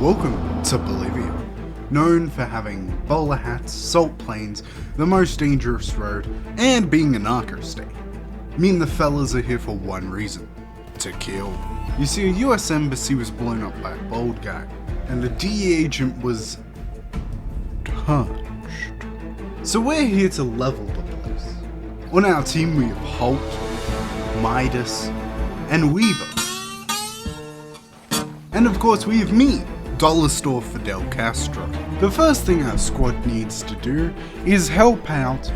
Welcome to Bolivia, known for having bowler hats, salt plains, the most dangerous road, and being a narco state. Me and the fellas are here for one reason: to kill. You see, a US embassy was blown up by a bald guy, and the DE agent was touched. So we're here to level the place. On our team we have Holt, Midas, and Weaver. And of course we have me, Dollar Store Fidel Castro. The first thing our squad needs to do is help out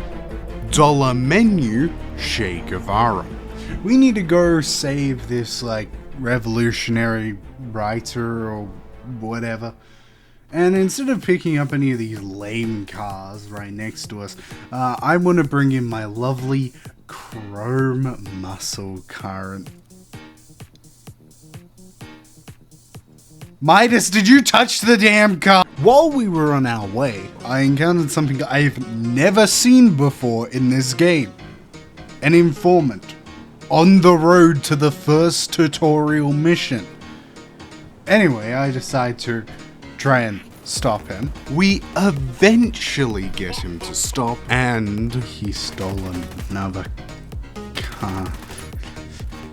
Dollar Menu Che Guevara. We need to go save this revolutionary writer or whatever. And instead of picking up any of these lame cars right next to us, I want to bring in my lovely chrome muscle car. Midas, did you touch the damn car? While we were on our way, I encountered something I've never seen before in this game. An informant on the road to the first tutorial mission. Anyway, I decide to try and stop him. We eventually get him to stop, and he's stolen another car.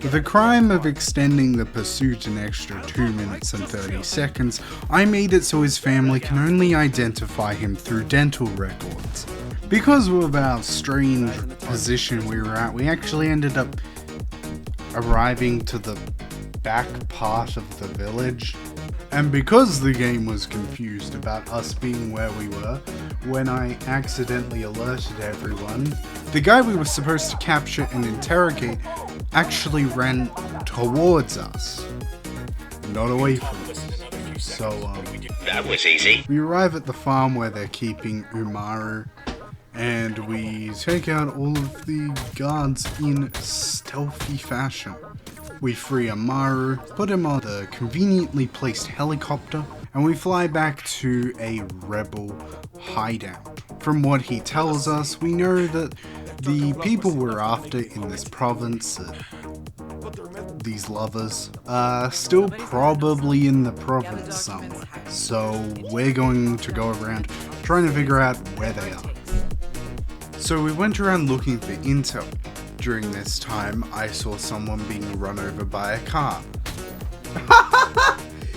For the crime of extending the pursuit an extra 2 minutes and 30 seconds, I made it so his family can only identify him through dental records. Because of our strange position we were at, we actually ended up arriving to the back part of the village. And because the game was confused about us being where we were, when I accidentally alerted everyone, the guy we were supposed to capture and interrogate actually ran towards us, not away from us. So, that was easy. We arrive at the farm where they're keeping Umaru, and we take out all of the guards in stealthy fashion. We free Amaru, put him on the conveniently placed helicopter, and we fly back to a rebel hideout. From what he tells us, we know that the people we're after in this province, these lovers, are still probably in the province somewhere. So we're going to go around trying to figure out where they are. So we went around looking for intel. During this time, I saw someone being run over by a car.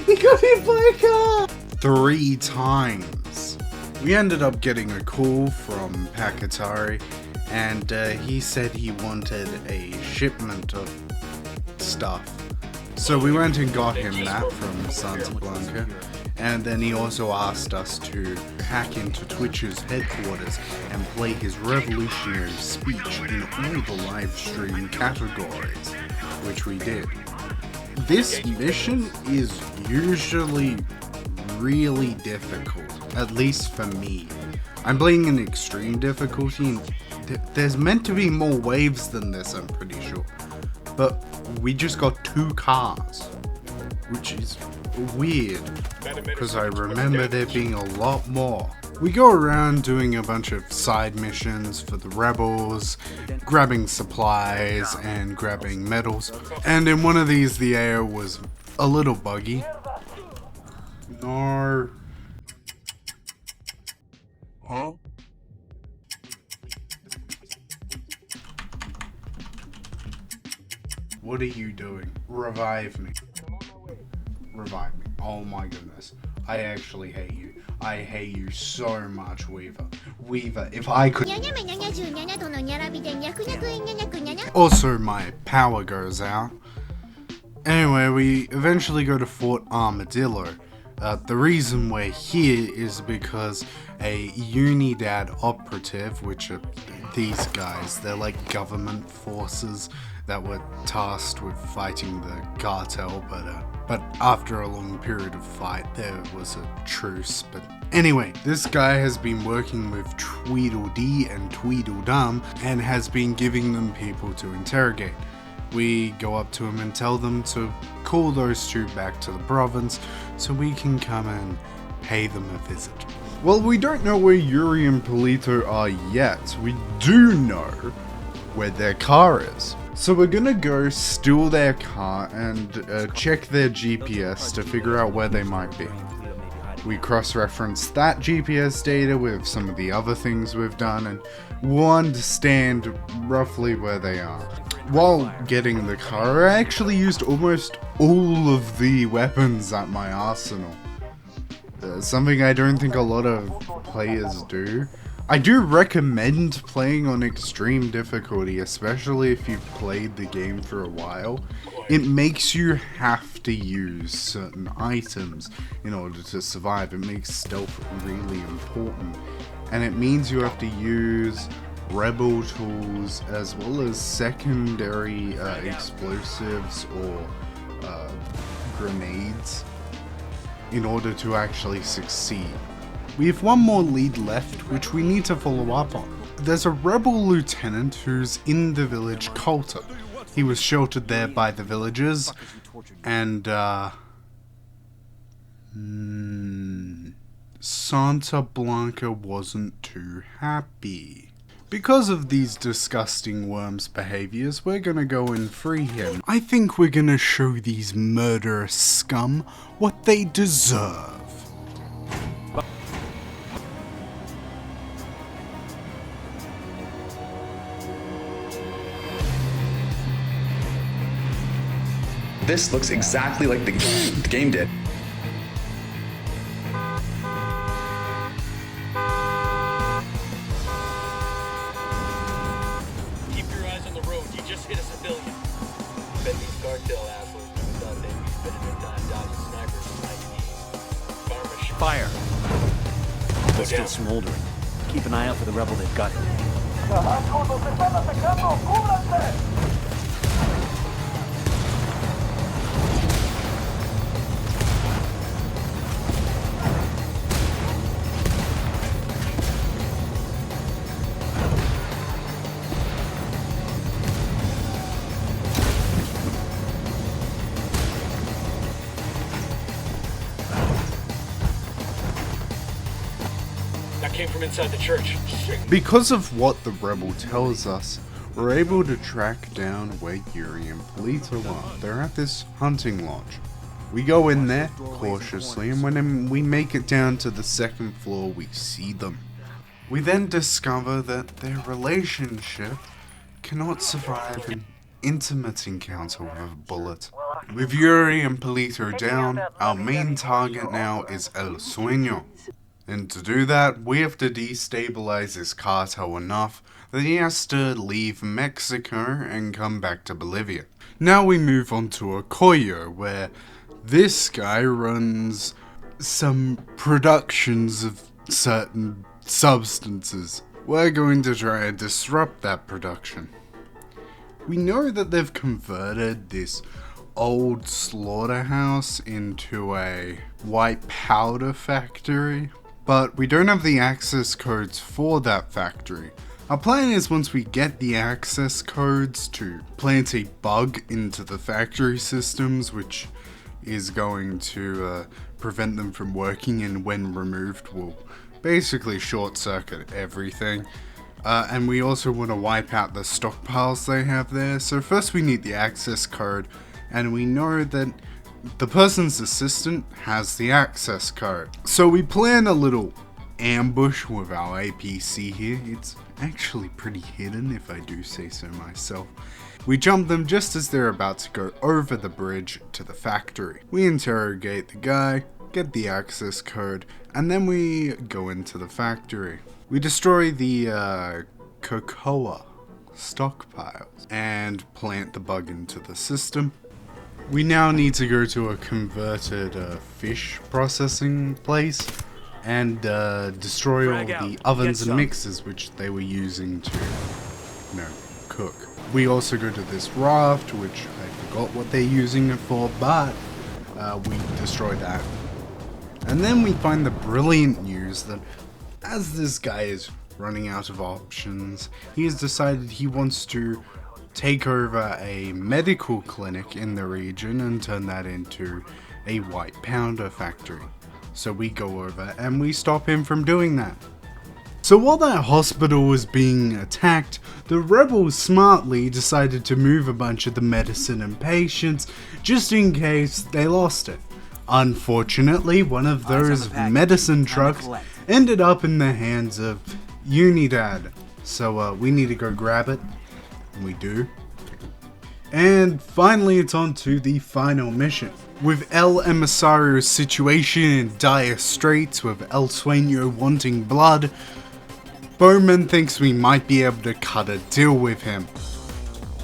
He got hit by a car! 3 times. We ended up getting a call from Pakatari, and he said he wanted a shipment of stuff. So we went and got him that from Santa Blanca, and then he also asked us to hack into Twitch's headquarters and play his revolutionary speech in all the live stream categories, which we did. This mission is usually really difficult, at least for me. I'm playing in extreme difficulty, and there's meant to be more waves than this, I'm pretty sure. But we just got 2 cars, which is weird, because I remember there being a lot more. We go around doing a bunch of side missions for the rebels, grabbing supplies and grabbing medals, and in one of these the air was a little buggy. No. Huh? What are you doing? Revive me. Revive me. Oh my goodness. I actually hate you. I hate you so much, Weaver. Weaver, if I could... Also, my power goes out. Anyway, we eventually go to Fort Armadillo. The reason we're here is because a Unidad operative, which are these guys, they're like government forces that were tasked with fighting the cartel, but after a long period of fight, there was a truce. But anyway, this guy has been working with Tweedledee and Tweedledum and has been giving them people to interrogate. We go up to him and tell them to call those 2 back to the province so we can come and pay them a visit. Well, we don't know where Yuri and Polito are yet. We do know where their car is. So we're gonna go steal their car and check their GPS to figure out where they might be. We cross-reference that GPS data with some of the other things we've done, and we'll understand roughly where they are. While getting the car, I actually used almost all of the weapons at my arsenal. Something I don't think a lot of players do. I do recommend playing on extreme difficulty, especially if you've played the game for a while. It makes you have to use certain items in order to survive. It makes stealth really important. And it means you have to use rebel tools as well as secondary explosives or grenades in order to actually succeed. We have one more lead left, which we need to follow up on. There's a rebel lieutenant who's in the village Colter. He was sheltered there by the villagers, and Santa Blanca wasn't too happy. Because of these disgusting worms' behaviors, we're gonna go and free him. I think we're gonna show these murderous scum what they deserve. This looks exactly like the game did. Keep your eyes on the road. You just hit a civilian. Bet these cartel assholes thought they'd be spending their time dodging snipers and IEDs. Fire! They're still down. smoldering. Keep an eye out for the rebel they've got here. That came from inside the church. Shit. Because of what the rebel tells us, we're able to track down where Yuri and Polito are. They're at this hunting lodge. We go in there cautiously, and when we make it down to the second floor, we see them. We then discover that their relationship cannot survive an intimate encounter with a bullet. With Yuri and Polito down, our main target now is El Sueño. And to do that, we have to destabilize his cartel enough that he has to leave Mexico and come back to Bolivia. Now we move on to Ocoyo, where this guy runs some productions of certain substances. We're going to try and disrupt that production. We know that they've converted this old slaughterhouse into a white powder factory, but we don't have the access codes for that factory. Our plan is, once we get the access codes, to plant a bug into the factory systems, which is going to prevent them from working, and when removed will basically short circuit everything. And we also want to wipe out the stockpiles they have there. So first we need the access code, and we know that the person's assistant has the access code. So we plan a little ambush with our APC here. It's actually pretty hidden, if I do say so myself. We jump them just as they're about to go over the bridge to the factory. We interrogate the guy, get the access code, and then we go into the factory. We destroy the cocoa stockpiles and plant the bug into the system. We now need to go to a converted fish processing place and destroy all the ovens and mixers which they were using to, cook. We also go to this raft, which I forgot what they're using it for, but we destroy that. And then we find the brilliant news that as this guy is running out of options, he has decided he wants to take over a medical clinic in the region and turn that into a white powder factory. So we go over and we stop him from doing that. So while that hospital was being attacked, the rebels smartly decided to move a bunch of the medicine and patients just in case they lost it. Unfortunately, one of those medicine trucks ended up in the hands of Unidad. So we need to go grab it. And we do. And finally, it's on to the final mission. With El Emisario's situation in dire straits, with El Sueño wanting blood, Bowman thinks we might be able to cut a deal with him.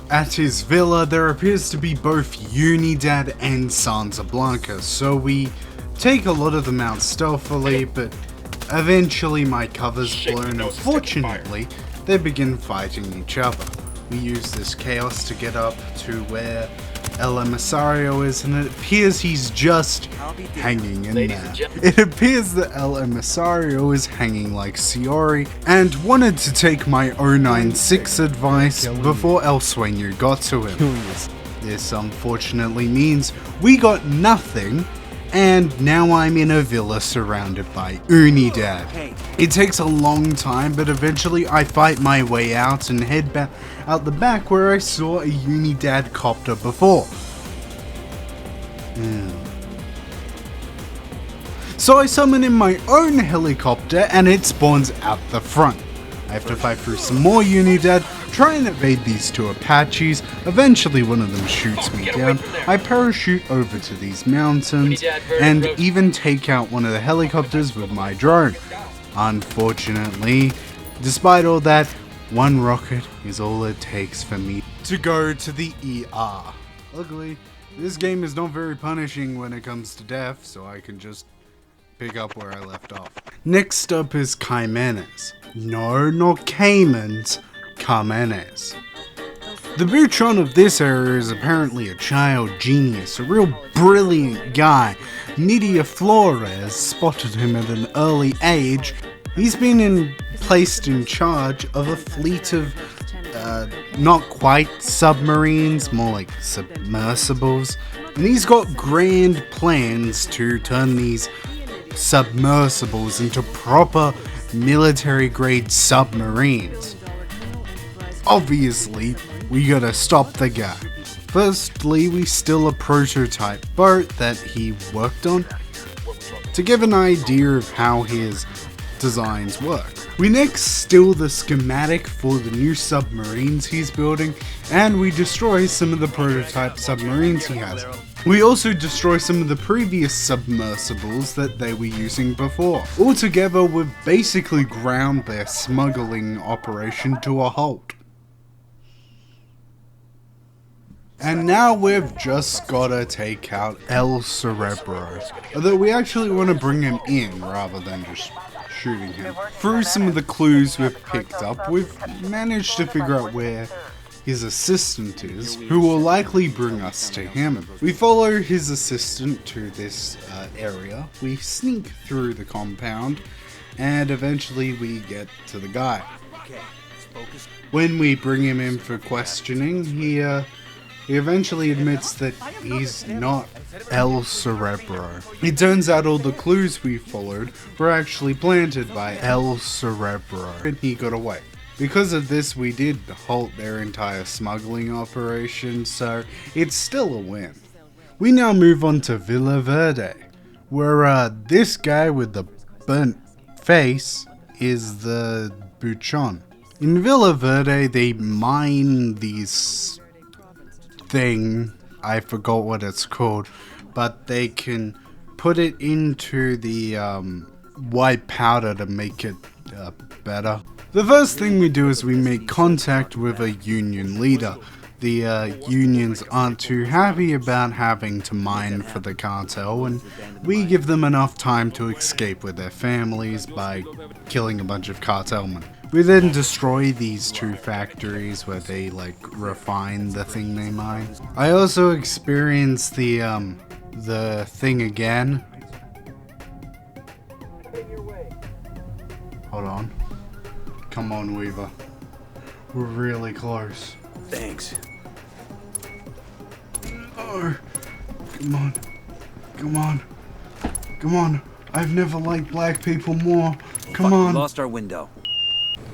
At his villa, there appears to be both Unidad and Santa Blanca, so we take a lot of them out stealthily, but eventually my cover's blown. Unfortunately, they begin fighting each other. We use this chaos to get up to where El Emisario is, and it appears he's just hanging in there. It appears that El Emisario is hanging like Siori, and wanted to take my 096 advice before El Sueño got to him. This unfortunately means we got nothing, and now I'm in a villa surrounded by Unidad. It takes a long time, but eventually I fight my way out and head back out the back where I saw a Unidad copter before. So I summon in my own helicopter and it spawns out the front. I have to fight through some more Unidad, try and evade these two Apaches. Eventually one of them shoots me down. I parachute over to these mountains and even take out one of the helicopters with my drone. Unfortunately, despite all that, one rocket is all it takes for me to go to the ER. Luckily, this game is not very punishing when it comes to death, so I can just pick up where I left off. Next up is Caimanes. No, not Caimans, Caimanes. The Buchon of this area is apparently a child genius, a real brilliant guy. Nidia Flores spotted him at an early age. He's been placed in charge of a fleet of not quite submarines, more like submersibles. And he's got grand plans to turn these submersibles into proper military-grade submarines. Obviously, we gotta stop the guy. Firstly, we steal a prototype boat that he worked on to give an idea of how his designs work. We next steal the schematic for the new submarines he's building, and we destroy some of the prototype submarines he has. We also destroy some of the previous submersibles that they were using before. Altogether, we've basically ground their smuggling operation to a halt. And now we've just gotta take out El Cerebro, although we actually want to bring him in rather than just shooting him. Through some of the clues we've picked up, we've managed to figure out where his assistant is, who will likely bring us to him. We follow his assistant to this area, we sneak through the compound, and eventually we get to the guy. When we bring him in for questioning, he eventually admits that he's not El Cerebro. It turns out all the clues we followed were actually planted by El Cerebro, and he got away. Because of this, we did halt their entire smuggling operation, so it's still a win. We now move on to Villa Verde, where this guy with the burnt face is the Buchon. In Villa Verde, they mine these thing, I forgot what it's called, but they can put it into the white powder to make it better. The first thing we do is we make contact with a union leader. The unions aren't too happy about having to mine for the cartel, and we give them enough time to escape with their families by killing a bunch of cartelmen. We then destroy these two factories where they refine the thing they mine. I also experience the thing again. Hold on. Come on, Weaver. We're really close. Thanks. Oh, come on. Come on. Come on. I've never liked black people more. Come on. Lost our window.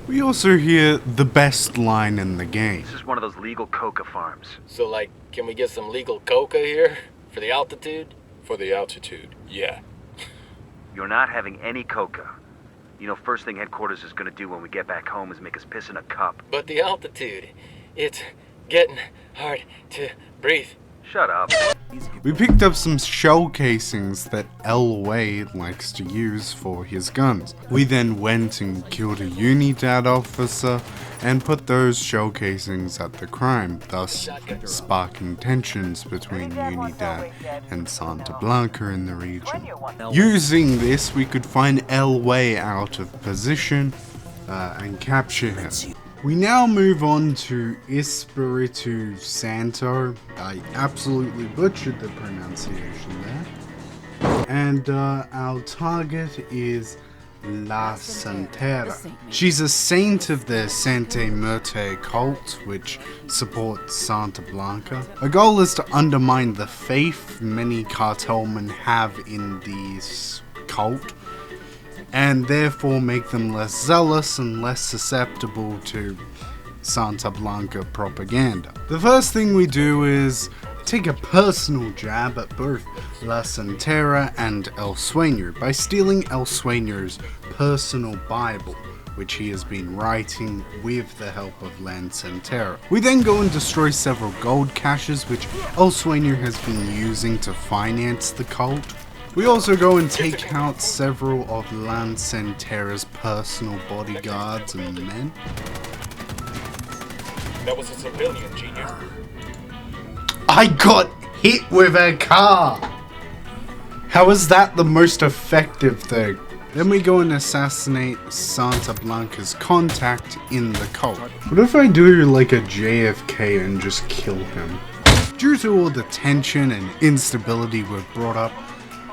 We also hear the best line in the game. This is one of those legal coca farms. So, can we get some legal coca here? For the altitude? For the altitude, yeah. You're not having any coca. You know, first thing headquarters is gonna do when we get back home is make us piss in a cup. But the altitude, it's getting hard to breathe. Shut up. We picked up some shell casings that El Wade likes to use for his guns. We then went and killed a Unidad officer and put those shell casings at the crime, thus sparking tensions between Unidad and Santa Blanca in the region. Using this, we could find El Wade out of position and capture him. We now move on to Espiritu Santo. I absolutely butchered the pronunciation there. And our target is La Santera. She's a saint of the Sante Muerte cult, which supports Santa Blanca. Her goal is to undermine the faith many cartelmen have in this cult, and therefore make them less zealous and less susceptible to Santa Blanca propaganda. The first thing we do is take a personal jab at both La Santera and El Sueño by stealing El Sueño's personal Bible, which he has been writing with the help of La Santera. We then go and destroy several gold caches which El Sueño has been using to finance the cult. We also go and take out several of La Santera's personal bodyguards and men. That was a civilian, genius. I got hit with a car! How is that the most effective thing? Then we go and assassinate Santa Blanca's contact in the cult. What if I do like a JFK and just kill him? Due to all the tension and instability we've brought up,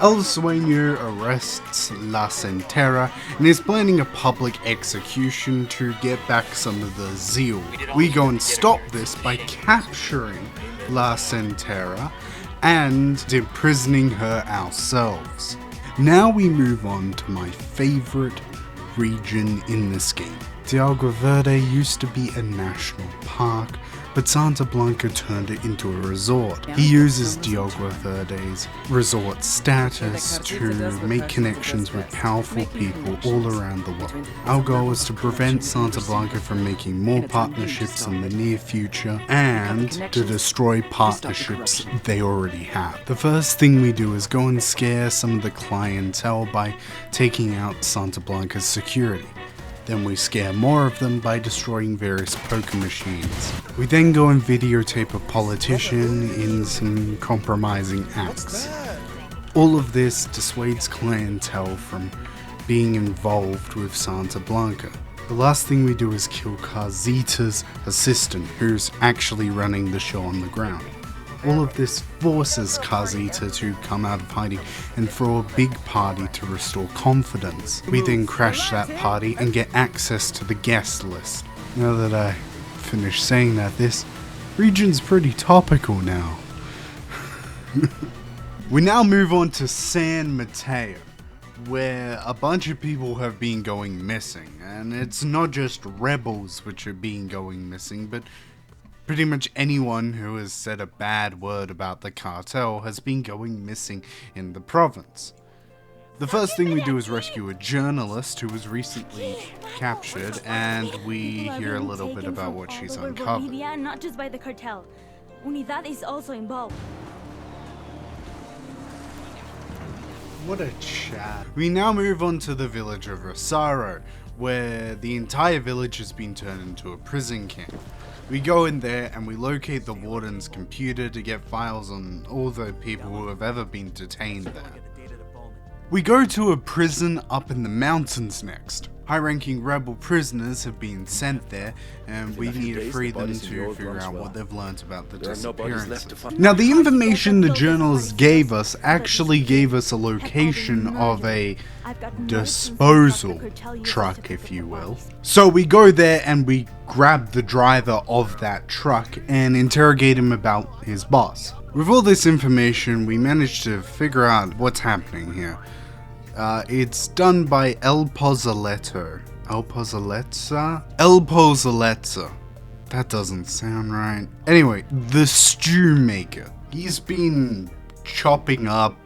El Sueño arrests La Santera and is planning a public execution to get back some of the zeal. We go and stop this by capturing La Santera and imprisoning her ourselves. Now we move on to my favorite region in this game. Agua Verde used to be a national park, but Santa Blanca turned it into a resort. He uses Agua Verde's resort status to make connections with powerful people all around the world. Our goal is to prevent Santa Blanca from making more partnerships in the near future and to destroy partnerships they already have. The first thing we do is go and scare some of the clientele by taking out Santa Blanca's security. Then we scare more of them by destroying various poker machines. We then go and videotape a politician in some compromising acts. All of this dissuades clientele from being involved with Santa Blanca. The last thing we do is kill Carzita's assistant, who's actually running the show on the ground. All of this forces Carzita to come out of hiding and throw a big party to restore confidence. We then crash that party and get access to the guest list. Now that I finished saying that, this region's pretty topical now. We now move on to San Mateo, where a bunch of people have been going missing, and it's not just rebels which are going missing, but pretty much anyone who has said a bad word about the cartel has been going missing in the province. The first thing we do is rescue a journalist who was recently captured, and we hear a little bit about what she's uncovered. Bolivia, not just by the cartel. Unidad is also involved. What a chat. We now move on to the village of Rosario, where the entire village has been turned into a prison camp. We go in there and we locate the warden's computer to get files on all the people who have ever been detained there. We go to a prison up in the mountains next. High-ranking rebel prisoners have been sent there, and we need to free them to figure out what they've learned about the disappearances. Now, the information the journalist gave us actually gave us a location of a disposal truck, if you will. So we go there and we grab the driver of that truck and interrogate him about his boss. With all this information, we managed to figure out what's happening here. It's done by El Pozzoletto. El Pozzoletto. That doesn't sound right. Anyway, the stew maker. He's been chopping up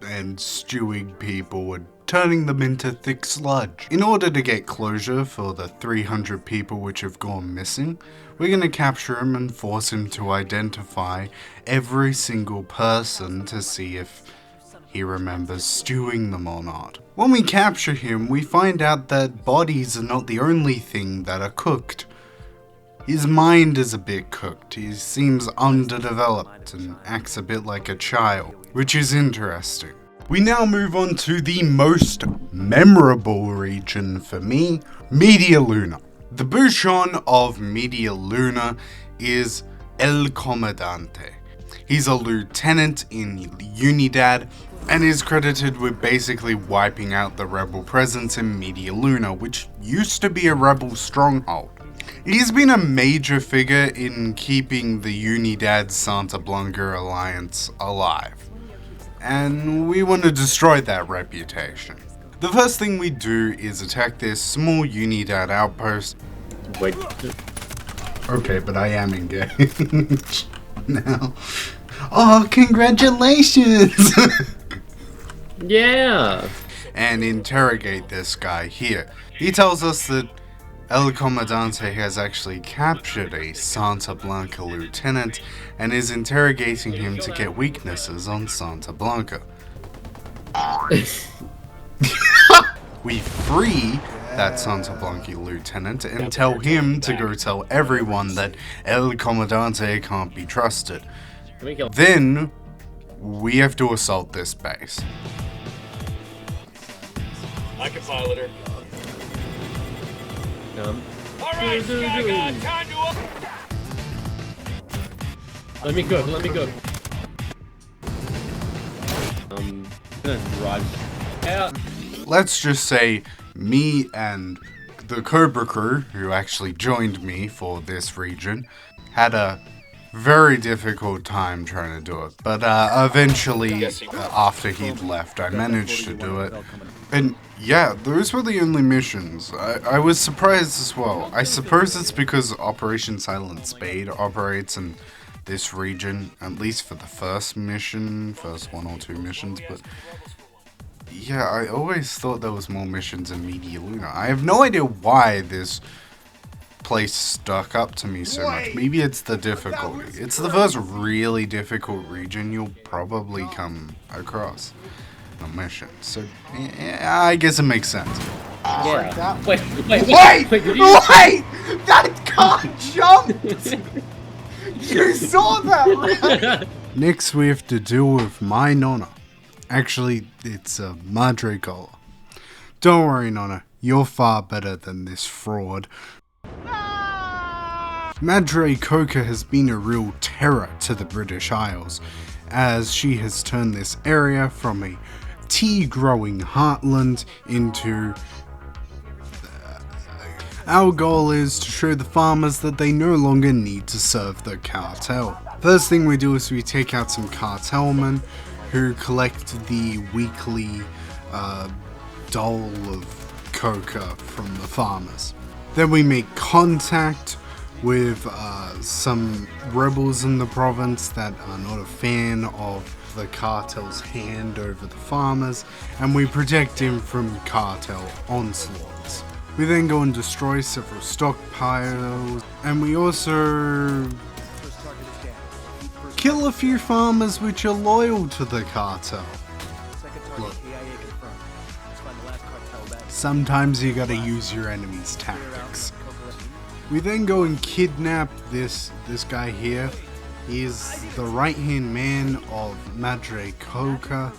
and stewing people and turning them into thick sludge. In order to get closure for the 300 people which have gone missing, we're going to capture him and force him to identify every single person to see if he remembers stewing them or not. When we capture him, we find out that bodies are not the only thing that are cooked. His mind is a bit cooked. He seems underdeveloped and acts a bit like a child, which is interesting. We now move on to the most memorable region for me, Media Luna. The Bouchon of Media Luna is El Comandante. He's a lieutenant in Unidad and is credited with basically wiping out the rebel presence in Media Luna, which used to be a rebel stronghold. He's been a major figure in keeping the Unidad Santa Blanca alliance alive, and we want to destroy that reputation. The first thing we do is attack this small Unidad outpost. Wait. Okay, but I am engaged now. Oh, congratulations! Yeah! And interrogate this guy here. He tells us that El Comandante has actually captured a Santa Blanca lieutenant and is interrogating him to get weaknesses on Santa Blanca. We free that Santa Blanca lieutenant and tell him to go tell everyone that El Comandante can't be trusted. Then we have to assault this base. I can pilot her. Alright, Gaga, time to up. Let me cook. Garage. Yeah. Let's just say me and the Cobra crew, who actually joined me for this region, had a very difficult time trying to do it. But eventually, after he'd left, I managed to do it. And yeah, those were the only missions. I was surprised as well. I suppose it's because Operation Silent Spade operates in this region, at least for the first mission, first 1 or 2 missions, but yeah, I always thought there was more missions in Media Luna. I have no idea why this place stuck up to me so much. Maybe it's the difficulty. It's the first really difficult region you'll probably come across a mission, so yeah, I guess it makes sense. Yeah. Wait! That car jumped! You saw that, right? Next we have to deal with my Nonna. Actually, it's Madre Coca. Don't worry, Nonna, you're far better than this fraud. Madre Coca has been a real terror to the British Isles, as she has turned this area from a tea-growing heartland into... Our goal is to show the farmers that they no longer need to serve the cartel. First thing we do is we take out some cartel men who collect the weekly dole of coca from the farmers. Then we make contact with some rebels in the province that are not a fan of the cartel's hand over the farmers, and we protect him from cartel onslaughts. We then go and destroy several stockpiles, and we also kill a few farmers which are loyal to the cartel. Look, sometimes you gotta use your enemy's tactics. We then go and kidnap this guy here. He is the right-hand man of Madre Coca,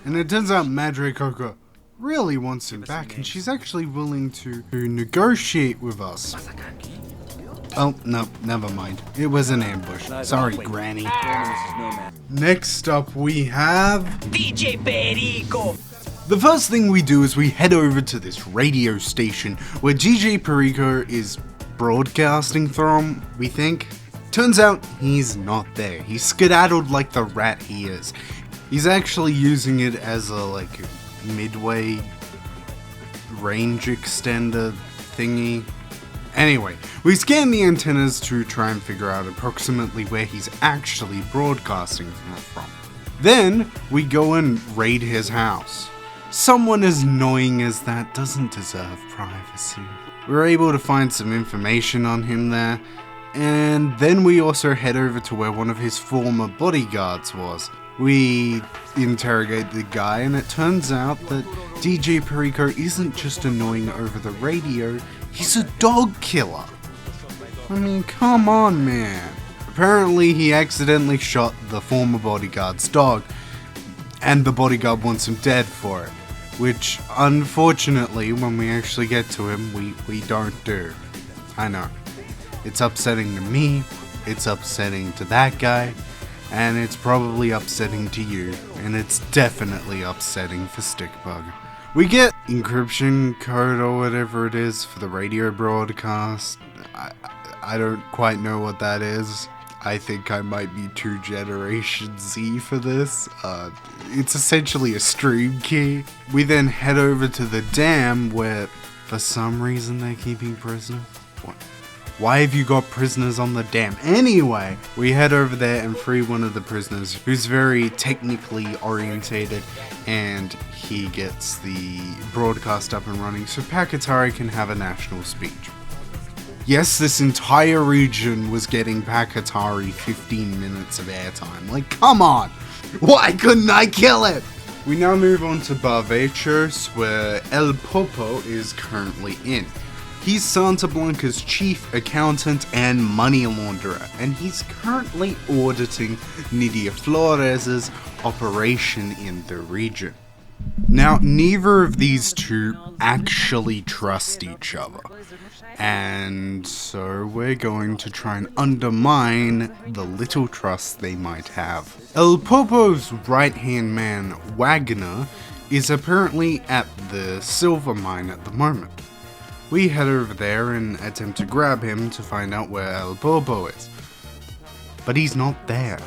and it turns out Madre Coca really wants him back, and she's actually willing to negotiate with us. Oh, no, never mind. It was an ambush. Sorry, Granny. Next up, we have... DJ Perico. The first thing we do is we head over to this radio station where DJ Perico is broadcasting from, we think. Turns out he's not there. He's skedaddled like the rat he is. He's actually using it as a, midway range extender thingy. Anyway, we scan the antennas to try and figure out approximately where he's actually broadcasting from. Then we go and raid his house. Someone as annoying as that doesn't deserve privacy. We're able to find some information on him there, and then we also head over to where one of his former bodyguards was. We interrogate the guy, and it turns out that DJ Perico isn't just annoying over the radio, he's a dog killer. I mean, come on, man. Apparently he accidentally shot the former bodyguard's dog, and the bodyguard wants him dead for it, which unfortunately when we actually get to him we don't do. I know. It's upsetting to me, it's upsetting to that guy, and it's probably upsetting to you, and it's definitely upsetting for Stickbug. We get encryption code or whatever it is for the radio broadcast. I don't quite know what that is. I think I might be 2 Generation Z for this. It's essentially a stream key. We then head over to the dam where, for some reason, they're keeping prisoners. What? Why have you got prisoners on the dam? Anyway, we head over there and free one of the prisoners who's very technically orientated, and he gets the broadcast up and running so Pakatari can have a national speech. Yes, this entire region was getting Pakatari 15 minutes of airtime. Like, come on! Why couldn't I kill it? We now move on to Barvechos, where El Popo is currently in. He's Santa Blanca's chief accountant and money launderer, and he's currently auditing Nidia Flores' operation in the region. Now, neither of these two actually trust each other, and so we're going to try and undermine the little trust they might have. El Popo's right-hand man, Wagner, is apparently at the silver mine at the moment. We head over there and attempt to grab him to find out where El Popo is. But he's not there.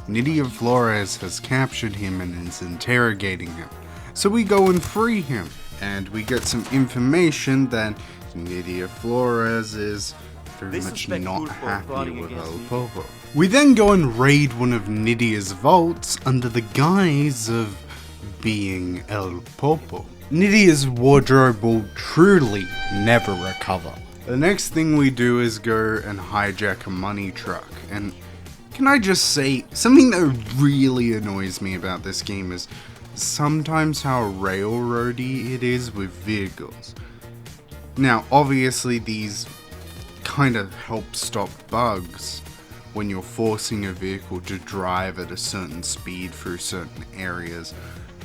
Nidia Flores has captured him and is interrogating him. So we go and free him, and we get some information that Nidia Flores is very much not happy with El Popo. We then go and raid one of Nidia's vaults under the guise of being El Popo. Nidia's wardrobe will truly never recover. The next thing we do is go and hijack a money truck, and can I just say, something that really annoys me about this game is sometimes how railroady it is with vehicles. Now, obviously these kind of help stop bugs when you're forcing a vehicle to drive at a certain speed through certain areas,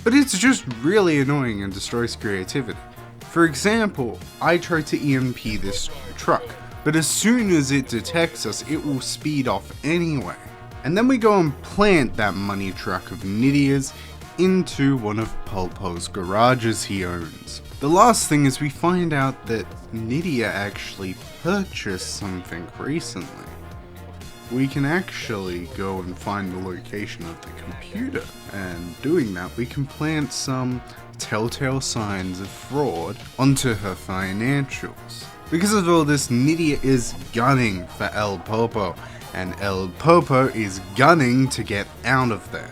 but it's just really annoying and destroys creativity. For example, I tried to EMP this truck, but as soon as it detects us, it will speed off anyway. And then we go and plant that money truck of Nidia's into one of Pulpo's garages he owns. The last thing is we find out that Nidia actually purchased something recently. We can actually go and find the location of the computer, and doing that we can plant some telltale signs of fraud onto her financials. Because of all this, Nidia is gunning for El Popo, and El Popo is gunning to get out of there.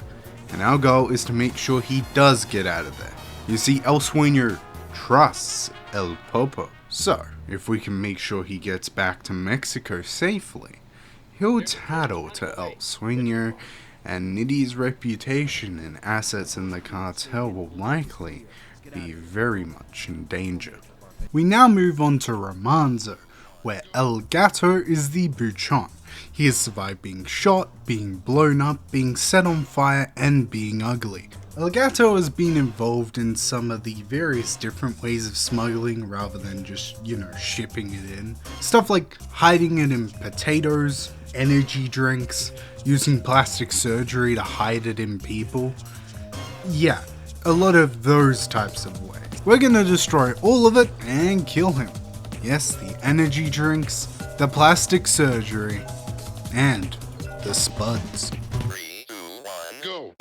And our goal is to make sure he does get out of there. You see, El Sueño trusts El Popo, so if we can make sure he gets back to Mexico safely, he'll tattle to El Sueño, and Nidia's reputation and assets in the cartel will likely be very much in danger. We now move on to Romanzo, where El Gato is the buchon. He has survived being shot, being blown up, being set on fire, and being ugly. El Gato has been involved in some of the various different ways of smuggling rather than just, shipping it in. Stuff like hiding it in potatoes, energy drinks, using plastic surgery to hide it in people. Yeah, a lot of those types of ways. We're gonna destroy all of it and kill him. Yes, the energy drinks, the plastic surgery, and the spuds. 3, 2, 1, go!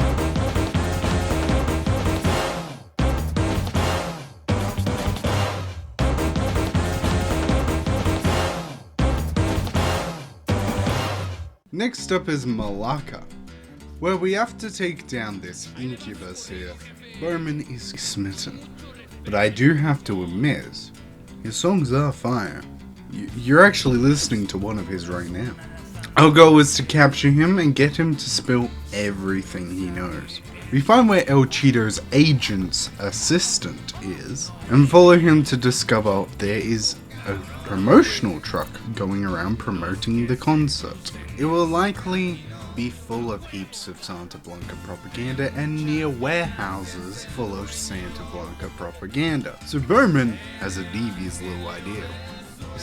Next up is Malacca. where we have to take down this incubus here. Bowman is smitten, but I do have to admit, his songs are fire. You're actually listening to one of his right now. Our goal is to capture him and get him to spill everything he knows. We find where El Chido's agent's assistant is, and follow him to discover there is a promotional truck going around promoting the concert. It will likely be full of heaps of Santa Blanca propaganda and near warehouses full of Santa Blanca propaganda. So Bowman has a devious little idea.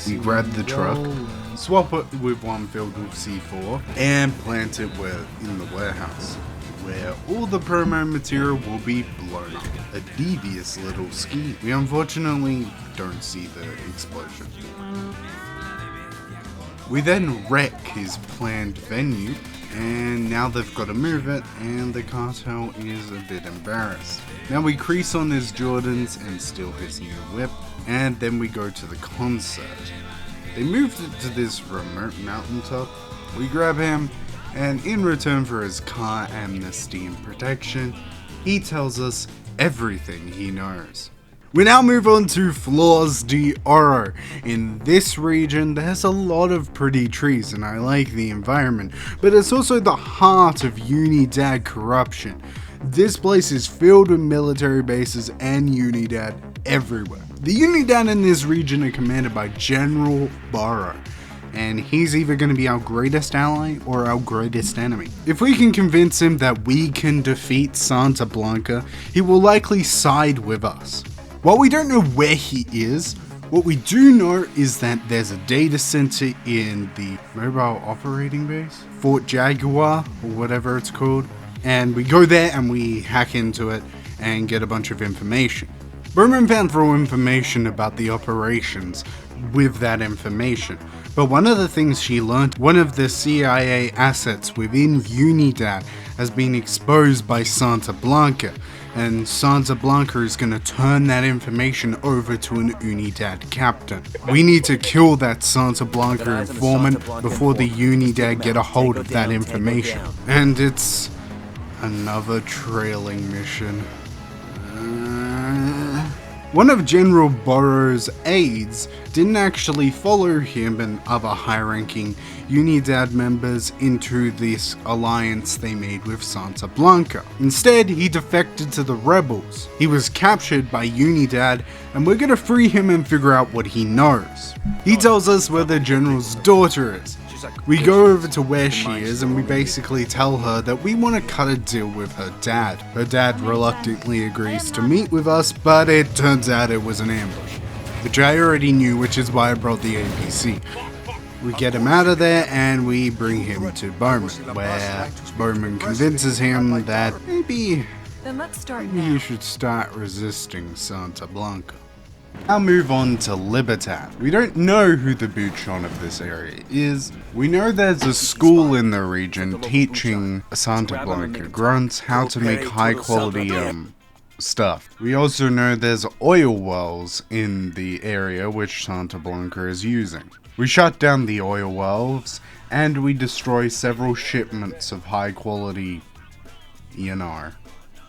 We grab the truck, swap it with one filled with C4, and plant it in the warehouse, where all the promo material will be blown up. A devious little scheme. We unfortunately don't see the explosion. We then wreck his planned venue, and now they've got to move it, and the cartel is a bit embarrassed. Now we crease on his Jordans and steal his new whip, and then we go to the concert. They moved it to this remote mountaintop. We grab him, and in return for his car amnesty and protection, he tells us everything he knows. We now move on to Flores de Oro. In this region, there's a lot of pretty trees and I like the environment, but it's also the heart of Unidad corruption. This place is filled with military bases and Unidad everywhere. The Unidad in this region are commanded by General Barrow, and he's either going to be our greatest ally or our greatest enemy. If we can convince him that we can defeat Santa Blanca, he will likely side with us. While we don't know where he is, what we do know is that there's a data center in the mobile operating base, Fort Jaguar, or whatever it's called, and we go there and we hack into it and get a bunch of information. Bowman found full information about the operations with that information, but one of the things she learned, one of the CIA assets within Unidad has been exposed by Santa Blanca, and Santa Blanca is going to turn that information over to an Unidad captain. We need to kill that Santa Blanca informant before the Unidad get a hold of that information. And it's another trailing mission. One of General Barrow's aides didn't actually follow him and other high-ranking Unidad members into this alliance they made with Santa Blanca. Instead, he defected to the rebels. He was captured by Unidad, and we're gonna free him and figure out what he knows. He tells us where the general's daughter is. We go over to where she is and we basically tell her that we want to cut a deal with her dad. Her dad reluctantly agrees to meet with us, but it turns out it was an ambush, which I already knew, which is why I brought the APC. We get him out of there and we bring him to Bowman, where Bowman convinces him that maybe he should start resisting Santa Blanca. Now move on to Libertad. We don't know who the Buchon of this area is. We know there's a school in the region teaching Santa Blanca grunts how to make high quality stuff. We also know there's oil wells in the area which Santa Blanca is using. We shut down the oil wells and we destroy several shipments of high quality ENR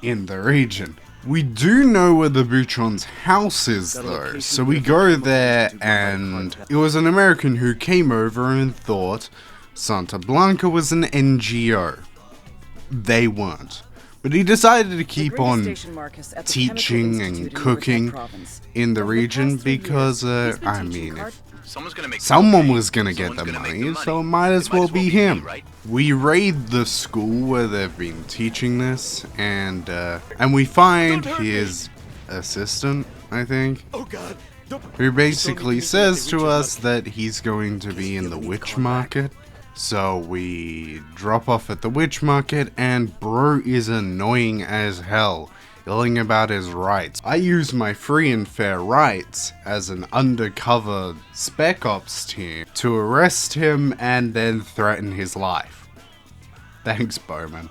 in the region. We do know where the Buchon's house is though, so we go there and it was an American who came over and thought Santa Blanca was an NGO. They weren't. But he decided to keep on teaching and cooking in the region because, I mean, if someone was gonna get the money, so it might as well be him. We raid the school where they've been teaching this, and we find his assistant, I think, who basically says to us that he's going to be in the witch market. So we drop off at the witch market, and bro is annoying as hell, yelling about his rights. I use my free and fair rights as an undercover spec ops team to arrest him and then threaten his life. Thanks, Bowman.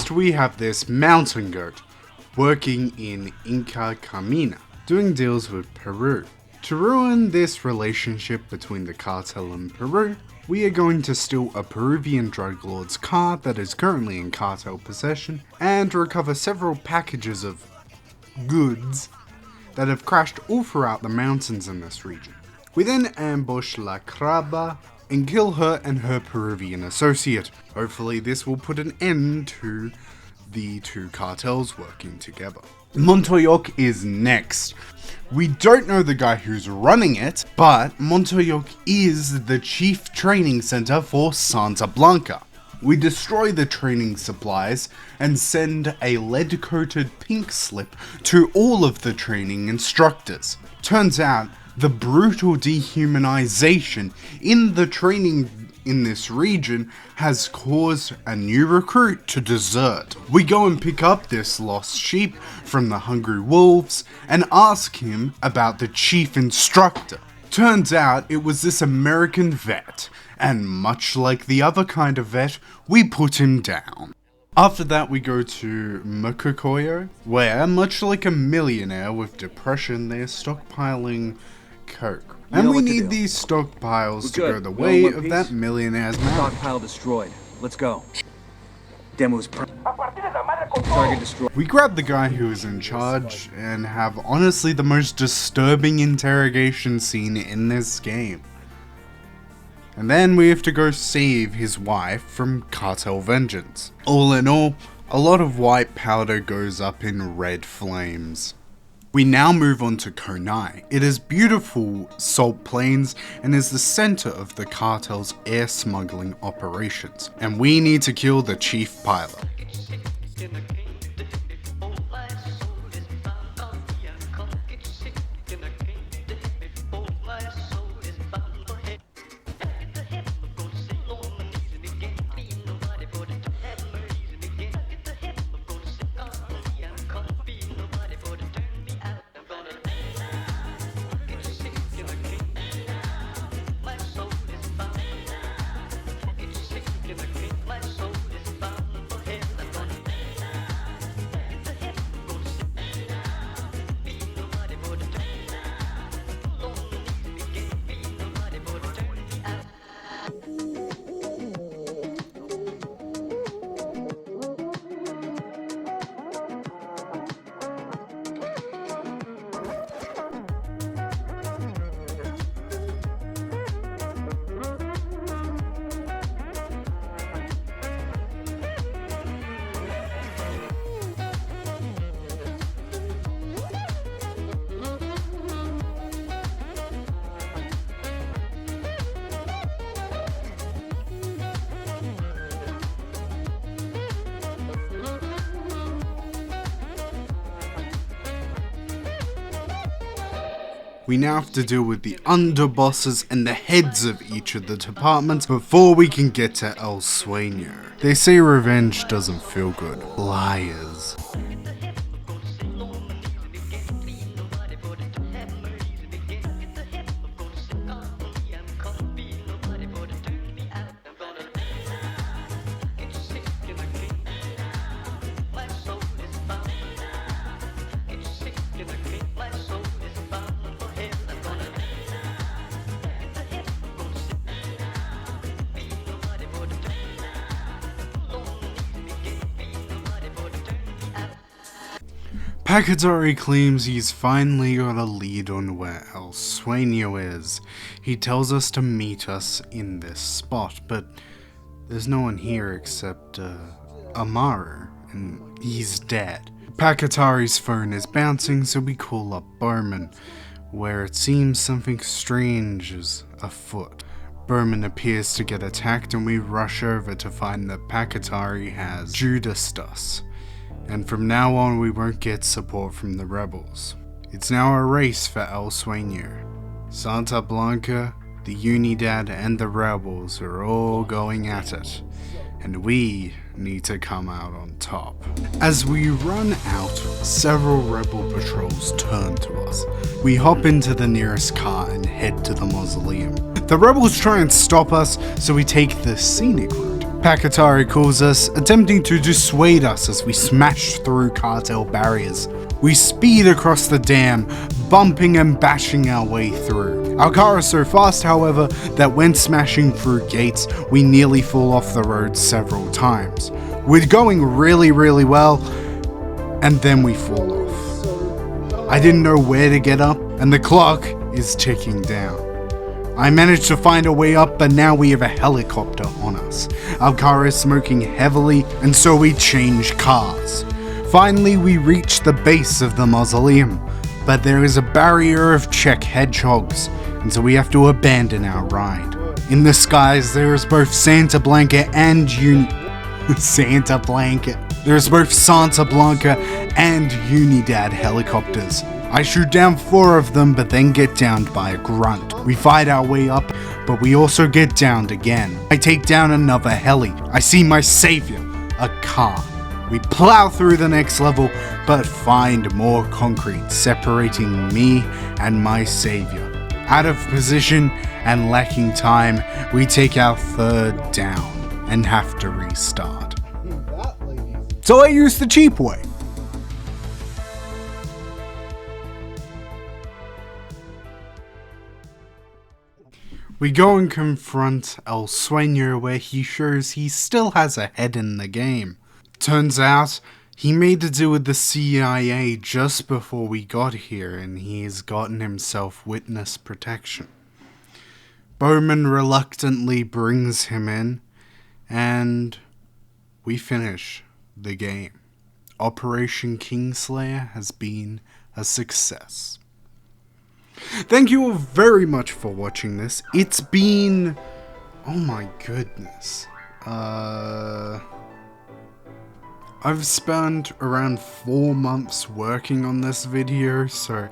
Next we have this mountain goat working in Inca Camina, doing deals with Peru. To ruin this relationship between the cartel and Peru, we are going to steal a Peruvian drug lord's car that is currently in cartel possession and recover several packages of goods that have crashed all throughout the mountains in this region. We then ambush La Craba and kill her and her Peruvian associate. Hopefully this will put an end to the two cartels working together. Montoyoc is next. We don't know the guy who's running it, but Montoyoc is the chief training center for Santa Blanca. We destroy the training supplies and send a lead-coated pink slip to all of the training instructors. Turns out, the brutal dehumanization in the training in this region has caused a new recruit to desert. We go and pick up this lost sheep from the hungry wolves and ask him about the chief instructor. Turns out it was this American vet, and much like the other kind of vet, we put him down. After that we go to Mococoyo, where, much like a millionaire with depression, they're stockpiling coke. And we need these stockpiles to go the way of that millionaire's marriage. Stockpile destroyed. Let's go. Demo's target destroyed. We grab the guy who is in charge and have honestly the most disturbing interrogation scene in this game. And then we have to go save his wife from cartel vengeance. All in all, a lot of white powder goes up in red flames. We now move on to Konai. It is beautiful salt plains and is the center of the cartel's air smuggling operations. And we need to kill the chief pilot. We now have to deal with the underbosses and the heads of each of the departments before we can get to El Sueño. They say revenge doesn't feel good. Liars. Pacatari claims he's finally got a lead on where El Sueño is. He tells us to meet us in this spot, but there's no one here except Amaru, and he's dead. Pacatari's phone is bouncing, so we call up Bowman, where it seems something strange is afoot. Bowman appears to get attacked, and we rush over to find that Pacatari has judiced us. And from now on we won't get support from the rebels. It's now a race for El Sueño. Santa Blanca, the Unidad and the rebels are all going at it, and we need to come out on top. As we run out, several rebel patrols turn to us. We hop into the nearest car and head to the mausoleum. The rebels try and stop us, so we take the scenic route. Pacatari calls us, attempting to dissuade us as we smash through cartel barriers. We speed across the dam, bumping and bashing our way through. Our car is so fast, however, that when smashing through gates, we nearly fall off the road several times. We're going really well, and then we fall off. I didn't know where to get up, and the clock is ticking down. I managed to find a way up, but now we have a helicopter on us. Our car is smoking heavily, and so we change cars. Finally, we reach the base of the mausoleum, but there is a barrier of Czech hedgehogs, and so we have to abandon our ride. In the skies, there is both Santa Blanca and Santa Blanca. There's both Santa Blanca and Unidad helicopters. I shoot down 4 of them, but then get downed by a grunt. We fight our way up, but we also get downed again. I take down another heli. I see my savior, a car. We plow through the next level, but find more concrete separating me and my savior. Out of position and lacking time, we take our 3rd down and have to restart. So I use the cheap way. We go and confront El Sueño, where he shows he still has a head in the game. Turns out, he made a deal with the CIA just before we got here, and he's gotten himself witness protection. Bowman reluctantly brings him in, and we finish the game. Operation Kingslayer has been a success. Thank you all very much for watching this. It's been... oh my goodness. I've spent around 4 months working on this video, so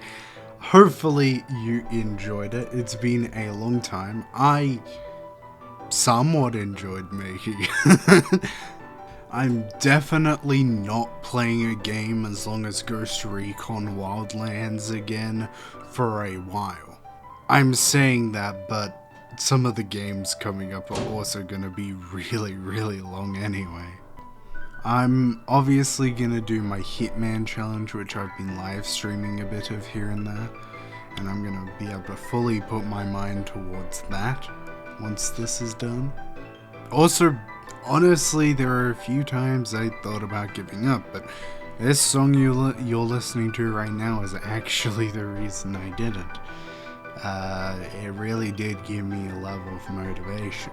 hopefully you enjoyed it. It's been a long time. I somewhat enjoyed making it. I'm definitely not playing a game as long as Ghost Recon Wildlands again for a while. I'm saying that, but some of the games coming up are also gonna be really long anyway. I'm obviously gonna do my Hitman challenge, which I've been live streaming a bit of here and there, and I'm gonna be able to fully put my mind towards that once this is done. Also, honestly, there are a few times I thought about giving up, but this song you're listening to right now is actually the reason I didn't. It really did give me a level of motivation.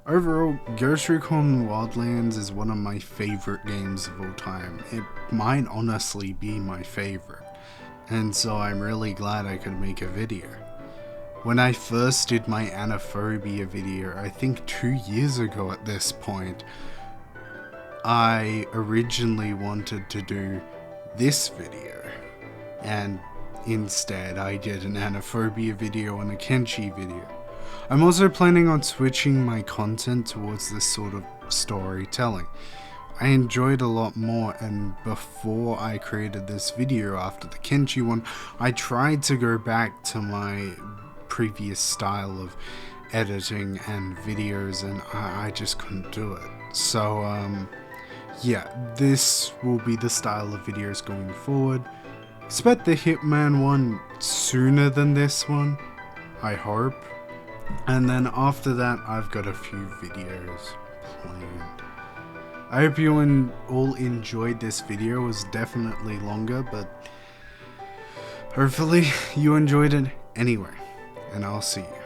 Overall, Ghost Recon Wildlands is one of my favorite games of all time. It might honestly be my favorite, and so I'm really glad I could make a video. When I first did my Anaphobia video, I think 2 years ago at this point, I originally wanted to do this video, and instead I did an Anaphobia video and a Kenshi video. I'm also planning on switching my content towards this sort of storytelling. I enjoyed a lot more, and before I created this video after the Kenshi one, I tried to go back to my previous style of editing and videos, and I just couldn't do it. So yeah, this will be the style of videos going forward. Expect the Hitman one sooner than this one, I hope. And then after that, I've got a few videos planned. I hope you all enjoyed this video. It was definitely longer, but hopefully you enjoyed it anyway. And I'll see you.